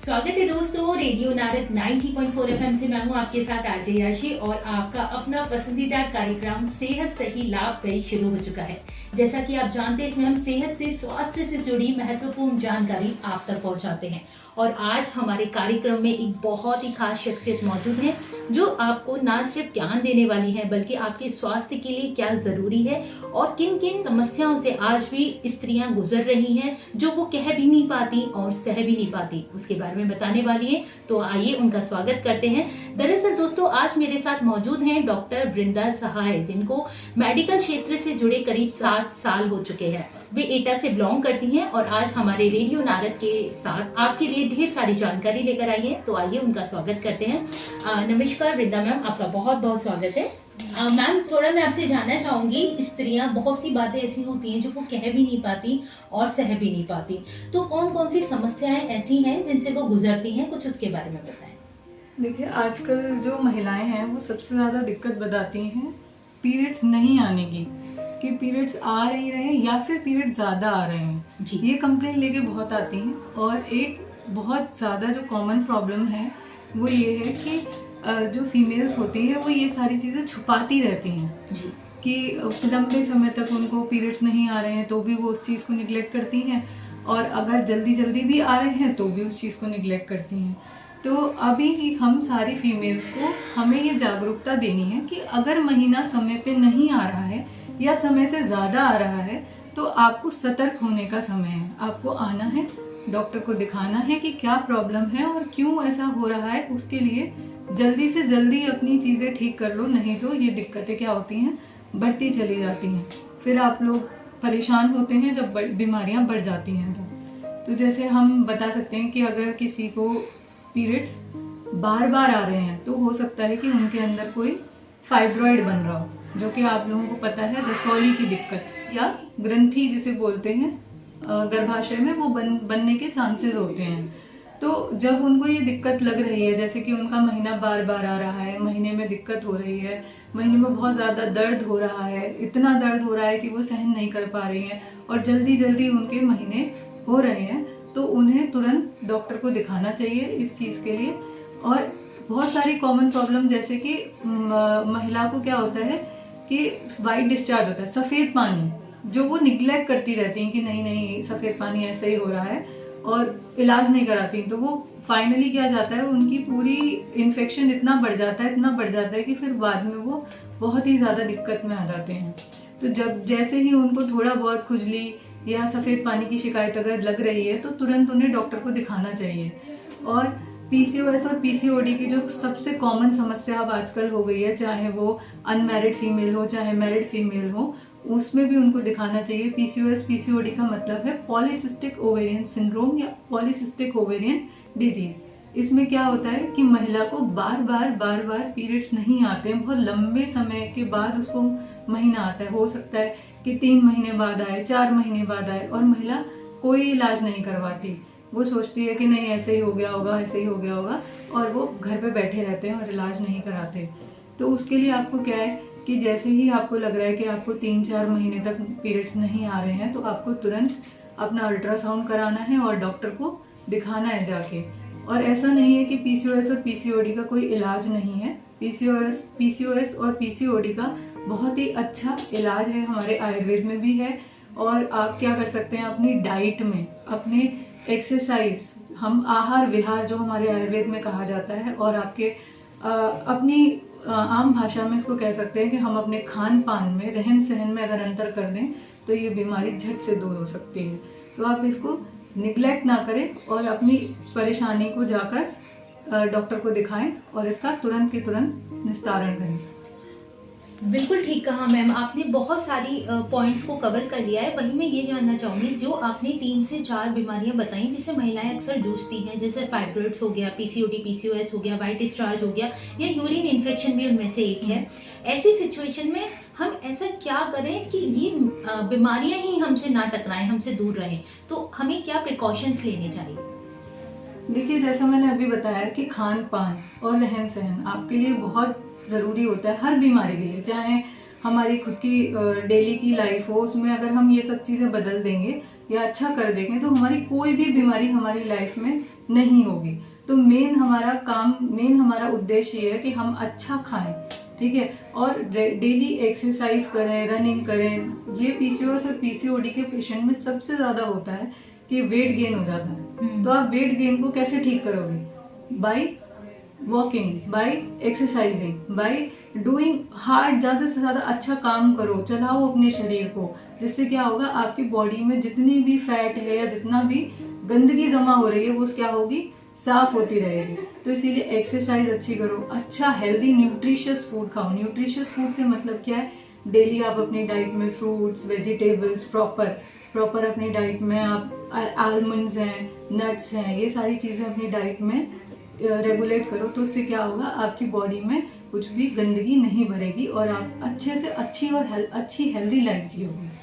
स्वागत है दोस्तों रेडियो नारद 90.4 एफएम से। मैं हूं आपके साथ आरजे याशी और आपका अपना पसंदीदा कार्यक्रम सेहत सही लाभ कई शुरू हो चुका है। जैसा कि आप जानते हैं, इसमें हम सेहत से स्वास्थ्य से जुड़ी महत्वपूर्ण जानकारी आप तक पहुंचाते हैं। और आज हमारे कार्यक्रम में एक बहुत ही खास शख्सियत मौजूद है जो आपको ना सिर्फ ज्ञान देने वाली है बल्कि आपके स्वास्थ्य के लिए क्या जरूरी है और किन किन समस्याओं से आज भी स्त्रियां गुजर रही हैं जो वो कह भी नहीं पाती और सह भी नहीं पाती, उसके बारे में बताने वाली है। तो आइए उनका स्वागत करते हैं। दरअसल दोस्तों, आज मेरे साथ मौजूद हैं डॉक्टर वृंदा सहाय, जिनको मेडिकल क्षेत्र से जुड़े करीब 7 साल हो चुके हैं। वे एटा से बिलोंग करती हैं और आज हमारे रेडियो नारद के साथ आपके लिए ढेर सारी जानकारी लेकर आई है। तो आइए उनका स्वागत करते हैं। नमस्कार वृंदा मैम, आपका बहुत बहुत स्वागत है। मैम, थोड़ा मैं आपसे जानना चाहूंगी, स्त्रियां बहुत सी बातें ऐसी होती हैं जो वो कह भी नहीं पाती और सह भी नहीं पाती, तो कौन कौन सी समस्याएं ऐसी हैं जिनसे वो गुजरती हैं, कुछ उसके बारे में बताएं। देखिए, आजकल जो महिलाएं हैं वो सबसे ज़्यादा दिक्कत बताती हैं पीरियड्स नहीं आने की, कि पीरियड्स आ रही रहे या फिर पीरियड्स ज़्यादा आ रहे हैं जी। ये कंप्लेंट लेके बहुत आती हैं। और एक बहुत ज़्यादा जो कॉमन प्रॉब्लम है वो ये है कि जो फीमेल्स होती है वो ये सारी चीज़ें छुपाती रहती हैं जी, कि लंबे समय तक उनको पीरियड्स नहीं आ रहे हैं तो भी वो उस चीज़ को निगलेक्ट करती हैं, और अगर जल्दी जल्दी भी आ रहे हैं तो भी उस चीज़ को निगलेक्ट करती हैं। तो अभी ही हम सारी फीमेल्स को हमें ये जागरूकता देनी है कि अगर महीना समय पे नहीं आ रहा है या समय से ज़्यादा आ रहा है तो आपको सतर्क होने का समय है। आपको आना है, डॉक्टर को दिखाना है कि क्या प्रॉब्लम है और क्यों ऐसा हो रहा है। उसके लिए जल्दी से जल्दी अपनी चीज़ें ठीक कर लो, नहीं तो ये दिक्कतें क्या होती हैं, बढ़ती चली जाती हैं। फिर आप लोग परेशान होते हैं जब बीमारियां बढ़ जाती हैं। तो जैसे हम बता सकते हैं कि अगर किसी को पीरियड्स बार बार आ रहे हैं तो हो सकता है कि उनके अंदर कोई फाइब्रॉइड बन रहा हो, जो कि आप लोगों को पता है रसौली की दिक्कत या ग्रंथि जिसे बोलते हैं गर्भाशय में, वो बनने के चांसेस होते हैं। तो जब उनको ये दिक्कत लग रही है, जैसे कि उनका महीना बार बार आ रहा है, महीने में दिक्कत हो रही है, महीने में बहुत ज़्यादा दर्द हो रहा है, इतना दर्द हो रहा है कि वो सहन नहीं कर पा रही हैं और जल्दी जल्दी उनके महीने हो रहे हैं, तो उन्हें तुरंत डॉक्टर को दिखाना चाहिए इस चीज़ के लिए। और बहुत सारी कॉमन प्रॉब्लम, जैसे कि महिला को क्या होता है कि वाइट डिस्चार्ज होता है, सफ़ेद पानी, जो वो निगलेक्ट करती रहती हैं कि नहीं नहीं सफ़ेद पानी ऐसे ही हो रहा है और इलाज नहीं कराती, तो वो फाइनली क्या जाता है, उनकी पूरी इन्फेक्शन इतना बढ़ जाता है कि फिर बाद में वो बहुत ही ज़्यादा दिक्कत में आ जाते हैं। तो जब जैसे ही उनको थोड़ा बहुत खुजली या सफ़ेद पानी की शिकायत अगर लग रही है तो तुरंत उन्हें डॉक्टर को दिखाना चाहिए। और पीसीओएस और पीसीओडी की जो सबसे कॉमन समस्या अब आजकल हो गई है, चाहे वो अनमैरिड फीमेल हो चाहे मैरिड फीमेल हो, उसमें भी उनको दिखाना चाहिए। पीसीओएस पीसीओडी का मतलब है पॉलीसिस्टिक ओवेरियन सिंड्रोम या पॉलीसिस्टिक ओवेरियन डिजीज। इसमें क्या होता है कि महिला को बार बार पीरियड्स नहीं आते हैं, बहुत लंबे समय के बाद उसको महीना आता है। हो सकता है कि 3 महीने बाद आए, 4 महीने बाद आए, और महिला कोई इलाज नहीं करवाती। वो सोचती है कि नहीं ऐसे ही हो गया होगा, ऐसे ही हो गया होगा, और वो घर पे बैठे रहते हैं और इलाज नहीं कराते। तो उसके लिए आपको क्या है कि जैसे ही आपको लग रहा है कि आपको 3-4 महीने तक पीरियड्स नहीं आ रहे हैं तो आपको तुरंत अपना अल्ट्रासाउंड कराना है और डॉक्टर को दिखाना है जाके। और ऐसा नहीं है कि पीसीओएस और पीसीओडी का कोई इलाज नहीं है। पीसीओएस और पीसीओडी का बहुत ही अच्छा इलाज है, हमारे आयुर्वेद में भी है। और आप क्या कर सकते हैं, अपनी डाइट में, अपने एक्सरसाइज, हम आहार विहार जो हमारे आयुर्वेद में कहा जाता है, और आपके अपनी आम भाषा में इसको कह सकते हैं कि हम अपने खान पान में, रहन सहन में अगर अंतर कर दें तो ये बीमारी झट से दूर हो सकती है। तो आप इसको निगलेक्ट ना करें और अपनी परेशानी को जाकर डॉक्टर को दिखाएं और इसका तुरंत के तुरंत निस्तारण करें। बिल्कुल ठीक कहा मैम, आपने बहुत सारी पॉइंट्स को कवर कर लिया है। वहीं मैं ये जानना चाहूँगी, जो आपने 3 से 4 बीमारियां बताई जिससे महिलाएं अक्सर जूझती हैं, जैसे फाइब्रॉइड्स हो गया, पीसीओडी पीसीओएस हो गया, वाइट डिस्चार्ज हो गया, या यूरिन इन्फेक्शन भी उनमें से एक है। ऐसी सिचुएशन में हम ऐसा क्या करें कि ये बीमारियां ही हमसे ना टकराएं, हमसे दूर रहें, तो हमें क्या प्रिकॉशंस लेने चाहिए? देखिए, जैसा मैंने अभी बताया कि खान पान और रहन सहन आपके लिए बहुत ज़रूरी होता है हर बीमारी के लिए। चाहे हमारी खुद की डेली की लाइफ हो, उसमें अगर हम ये सब चीज़ें बदल देंगे या अच्छा कर देंगे तो हमारी कोई भी बीमारी हमारी लाइफ में नहीं होगी। तो मेन हमारा उद्देश्य ये है कि हम अच्छा खाएं, ठीक है, और डेली एक्सरसाइज करें, रनिंग करें। ये पीसीओएस और पीसीओडी के पेशेंट में सबसे ज्यादा होता है कि वेट गेन हो जाता है। तो आप वेट गेन को कैसे ठीक करोगे? By walking, by exercising, by doing hard, ज्यादा से ज्यादा अच्छा काम करो, चलाओ अपने शरीर को। जिससे क्या होगा, आपकी बॉडी में जितनी भी फैट है या जितना भी गंदगी जमा हो रही है वो क्या होगी, साफ होती रहेगी। तो इसीलिए एक्सरसाइज अच्छी करो, अच्छा हेल्दी न्यूट्रिशियस फूड खाओ। न्यूट्रिशियस फूड से मतलब क्या है, डेली आप अपनी डाइट में फ्रूट्स, वेजिटेबल्स प्रॉपर अपनी डाइट में आप आलमंड्स हैं, नट्स हैं, ये सारी चीजें अपनी डाइट में रेगुलेट करो। तो उससे क्या होगा, आपकी बॉडी में कुछ भी गंदगी नहीं भरेगी और आप अच्छे से अच्छी हेल्दी लाइफ जियोगे।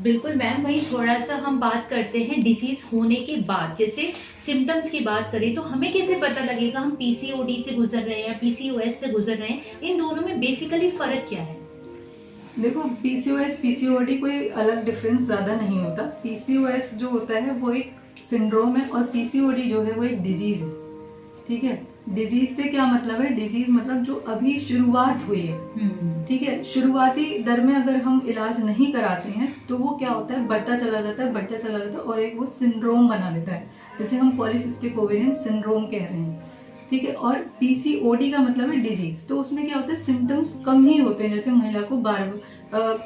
बिल्कुल मैम, वही थोड़ा सा हम बात करते हैं डिजीज होने के बाद। जैसे सिम्टम्स की बात करें तो हमें कैसे पता लगेगा हम पीसीओडी से गुजर रहे हैं या पीसीओएस से गुजर रहे हैं? इन दोनों में बेसिकली फर्क क्या है? देखो, पीसीओएस पीसीओडी कोई अलग डिफरेंस ज्यादा नहीं होता। पीसीओएस जो होता है वो एक सिंड्रोम है और पीसीओडी जो है वो एक डिजीज है, ठीक है। डिजीज से क्या मतलब है, डिजीज मतलब जो अभी शुरुआत हुई है, ठीक है। शुरुआती दर में अगर हम इलाज नहीं कराते हैं तो वो क्या होता है, बढ़ता चला जाता है और एक वो सिंड्रोम बना देता है, जिसे हम पॉलीसिस्टिक ओवेरियन सिंड्रोम कह रहे हैं, ठीक है। और पीसीओडी का मतलब है डिजीज। तो उसमें क्या होता है, सिम्टम्स कम ही होते हैं। जैसे महिला को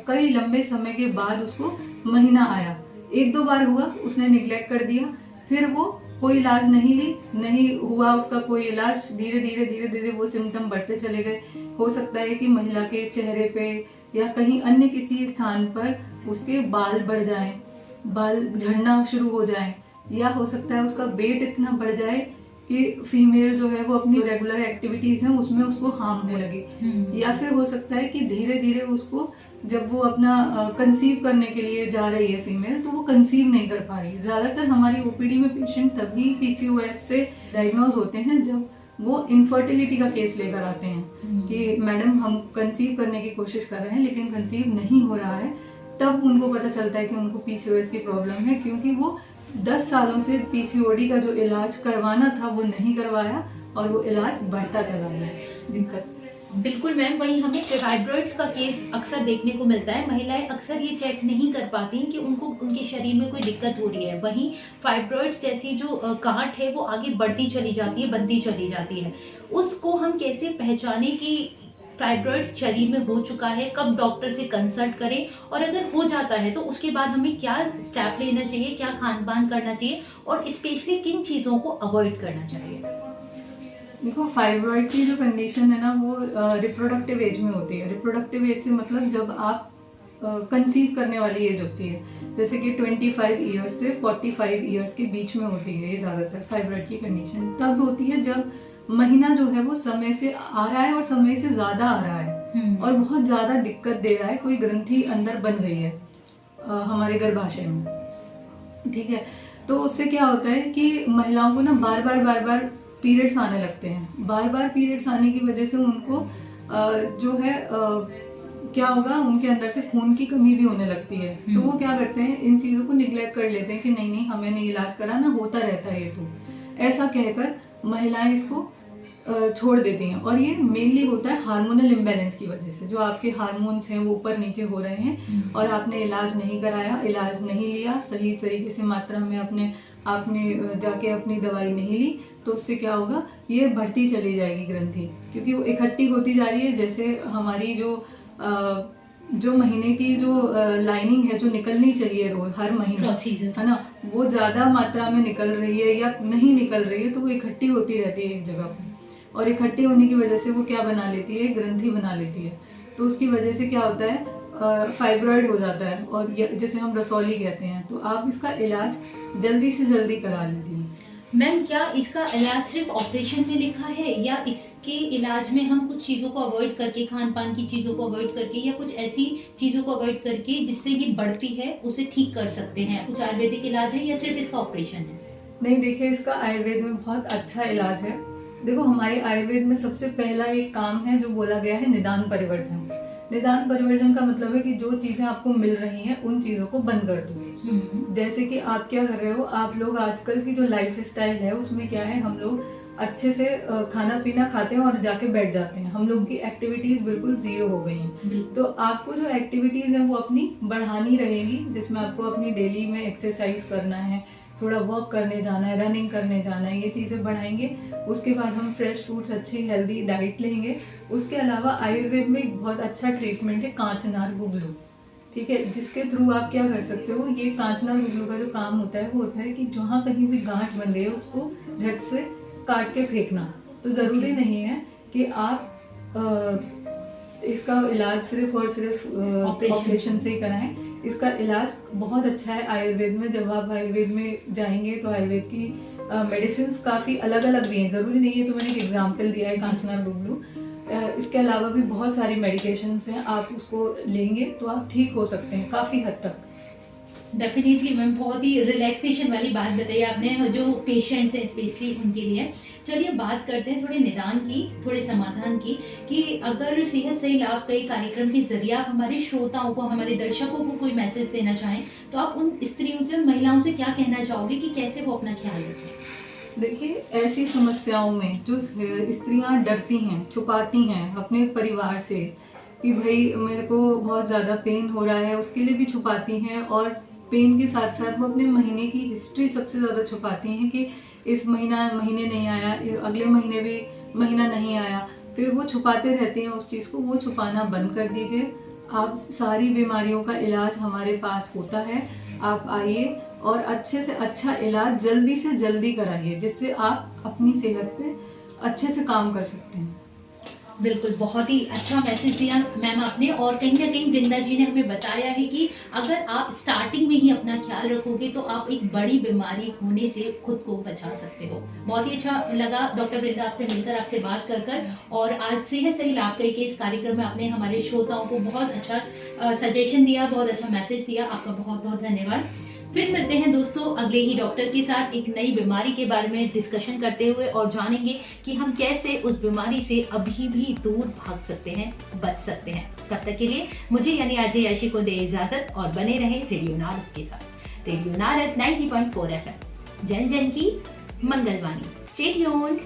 कई लंबे समय के बाद उसको महीना आया, 1-2 बार हुआ, उसने निग्लेक्ट कर दिया, फिर वो कोई इलाज नहीं हुआ उसका कोई इलाज, धीरे धीरे वो सिम्टम बढ़ते चले गए। हो सकता है कि महिला के चेहरे पे या कहीं अन्य किसी स्थान पर उसके बाल बढ़ जाएं, बाल झड़ना शुरू हो जाएं, या हो सकता है उसका वेट इतना बढ़ जाए कि फीमेल जो है वो अपनी रेगुलर एक्टिविटीज हैं उसमें उसको हार्म होने लगे। या फिर हो सकता है कि धीरे धीरे उसको, जब वो अपना कंसीव करने के लिए जा रही है फीमेल, तो वो कंसीव नहीं कर पा रही। ज्यादातर हमारी ओपीडी में पेशेंट तभी पीसीओएस से डायग्नोज होते हैं जब वो इनफर्टिलिटी का केस लेकर आते हैं कि मैडम हम कंसीव करने की कोशिश कर रहे हैं लेकिन कंसीव नहीं हो रहा है। तब उनको पता चलता है कि उनको पीसीओएस की प्रॉब्लम है, क्योंकि वो 10 सालों से पीसीओडी का जो इलाज करवाना था वो नहीं करवाया और वो इलाज बढ़ता चला गया। दिक्कत बिल्कुल मैम, वही हमें फाइब्रॉइड्स का केस अक्सर देखने को मिलता है। महिलाएं अक्सर ये चेक नहीं कर पाती कि उनको उनके शरीर में कोई दिक्कत हो रही है। वहीं फाइब्रॉइड्स जैसी जो गांठ है वो आगे बढ़ती चली जाती है, बनती चली जाती है। उसको हम कैसे पहचाने कि फाइब्रॉइड्स शरीर में हो चुका है? कब डॉक्टर से कंसल्ट करें? और अगर हो जाता है तो उसके बाद हमें क्या स्टेप लेना चाहिए, क्या खान पान करना चाहिए और स्पेशली किन चीज़ों को अवॉइड करना चाहिए? देखो, फाइब्रॉइड की जो कंडीशन है ना वो रिप्रोडक्टिव एज में होती है। रिप्रोडक्टिव एज से मतलब जब आप कंसीव करने वाली एज होती है, जैसे कि 25 ईयर्स से 45 ईयर्स के बीच में होती है। ये ज्यादातर फाइब्रॉइड की कंडीशन तब होती है जब महीना जो है वो समय से आ रहा है और समय से ज्यादा आ रहा है और बहुत ज्यादा दिक्कत दे रहा है, कोई ग्रंथि अंदर बन गई है हमारे गर्भाशय में, ठीक है। तो उससे क्या होता है कि महिलाओं को ना बार बार पीरियड्स आने लगते हैं। बार बार पीरियड्स आने की वजह से उनको जो है क्या होगा, उनके अंदर से खून की कमी भी होने लगती है। तो वो क्या करते हैं, इन चीजों को निग्लेक्ट कर लेते हैं कि नहीं हमें नहीं इलाज कराना, होता रहता है ये। तो ऐसा कहकर महिलाएं इसको छोड़ देती हैं और ये मेनली होता है हार्मोनल इम्बैलेंस की वजह से। जो आपके हार्मोन्स हैं वो ऊपर नीचे हो रहे हैं और आपने इलाज नहीं कराया, इलाज नहीं लिया सही तरीके से, मात्रा में आपने जाके अपनी दवाई नहीं ली, तो उससे क्या होगा, ये बढ़ती चली जाएगी ग्रंथि, क्योंकि वो इकट्ठी होती जा रही है। जैसे हमारी जो महीने की जो लाइनिंग है जो निकलनी चाहिए रोज हर महीने, है ना, वो ज्यादा मात्रा में निकल रही है या नहीं निकल रही है, तो वो इकट्ठी होती रहती है एक जगह पर और इकट्ठी होने की वजह से वो क्या बना लेती है, ग्रंथि बना लेती है। तो उसकी वजह से क्या होता है, फाइब्रॉइड हो जाता है और जैसे हम रसौली कहते हैं। तो आप इसका इलाज जल्दी से जल्दी करा लीजिए। मैम, क्या इसका इलाज सिर्फ ऑपरेशन में लिखा है या इसके इलाज में हम कुछ चीज़ों को अवॉइड करके, खान पान की चीज़ों को अवॉइड करके या कुछ ऐसी चीज़ों को अवॉइड करके जिससे ये बढ़ती है उसे ठीक कर सकते हैं? कुछ आयुर्वेदिक इलाज है या सिर्फ इसका ऑपरेशन है? नहीं, देखिए, इसका आयुर्वेद में बहुत अच्छा इलाज है। देखो, हमारे आयुर्वेद में सबसे पहला एक काम है जो बोला गया है, निदान परिवर्जन। निदान परिवर्जन का मतलब है कि जो चीजें आपको मिल रही हैं उन चीजों को बंद कर दो। जैसे कि आप क्या कर रहे हो, आप लोग आजकल की जो लाइफ स्टाइल है उसमें क्या है, हम लोग अच्छे से खाना पीना खाते हैं और जाके बैठ जाते हैं। हम लोग की एक्टिविटीज बिल्कुल जीरो हो गई हैं। तो आपको जो एक्टिविटीज है वो अपनी बढ़ानी रहेगी, जिसमें आपको अपनी डेली में एक्सरसाइज करना है, थोड़ा वॉक करने जाना है, रनिंग करने जाना है, ये चीज़ें बढ़ाएंगे। उसके बाद हम फ्रेश फ्रूट्स, अच्छी हेल्दी डाइट लेंगे। उसके अलावा आयुर्वेद में एक बहुत अच्छा ट्रीटमेंट है कांचनार गुगलू, ठीक है, जिसके थ्रू आप क्या कर सकते हो, ये कांचनार गुगलू का जो काम होता है वो होता है कि जहाँ कहीं भी गांठ बन गई है उसको झट से काट के फेंकना। तो ज़रूरी नहीं है कि आप इसका इलाज सिर्फ और सिर्फ ऑपरेशन से ही कराएं। इसका इलाज बहुत अच्छा है आयुर्वेद में। जब आप आयुर्वेद में जाएंगे तो आयुर्वेद की मेडिसिन काफ़ी अलग अलग भी हैं, ज़रूरी नहीं है। तो मैंने एक एग्जाम्पल दिया है कांचनार गुगलू। इसके अलावा भी बहुत सारी मेडिकेशंस हैं, आप उसको लेंगे तो आप ठीक हो सकते हैं काफ़ी हद तक। डेफिनेटली मैम, बहुत ही रिलैक्सेशन वाली बात बताई आपने, जो पेशेंट्स हैं स्पेशली उनके लिए। चलिए बात करते हैं थोड़े निदान की, थोड़े समाधान की, कि अगर सेहत सही लाभ कई कार्यक्रम के जरिए आप हमारे श्रोताओं को, हमारे दर्शकों को कोई मैसेज देना चाहें तो आप उन स्त्रियों से, उन महिलाओं से क्या कहना चाहोगे कि कैसे वो अपना ख्याल रखें? देखिए, ऐसी समस्याओं में जो स्त्रियां डरती हैं, छुपाती हैं अपने परिवार से कि भाई मेरे को बहुत ज़्यादा पेन हो रहा है, उसके लिए भी छुपाती हैं। और पेन के साथ साथ वो अपने महीने की हिस्ट्री सबसे ज़्यादा छुपाती हैं कि इस महीने नहीं आया, अगले महीने भी महीना नहीं आया, फिर वो छुपाते रहते हैं उस चीज़ को। वो छुपाना बंद कर दीजिए। आप सारी बीमारियों का इलाज हमारे पास होता है, आप आइए और अच्छे से अच्छा इलाज जल्दी से जल्दी कराइए, जिससे आप अपनी सेहत पे अच्छे से काम कर सकते हैं। बिल्कुल, बहुत ही अच्छा मैसेज दिया मैम आपने। और कहीं ना कहीं वृंदा जी ने हमें बताया है कि अगर आप स्टार्टिंग में ही अपना ख्याल रखोगे तो आप एक बड़ी बीमारी होने से खुद को बचा सकते हो। बहुत ही अच्छा लगा डॉक्टर वृंदा आपसे मिलकर, आपसे बात कर कर। और आज सेहत सही लाभकारी के इस कार्यक्रम में आपने हमारे श्रोताओं को बहुत अच्छा सजेशन दिया, बहुत अच्छा मैसेज दिया। आपका बहुत बहुत धन्यवाद। फिर मिलते हैं दोस्तों अगले ही डॉक्टर के साथ एक नई बीमारी के बारे में डिस्कशन करते हुए, और जानेंगे कि हम कैसे उस बीमारी से अभी भी दूर भाग सकते हैं, बच सकते हैं। तब तक के लिए मुझे यानी आरजे याशी को दे इजाजत और बने रहे रेडियो नारद के साथ। रेडियो नारद 90.4 FM, जन जन की मंगलवाणी। Stay tuned.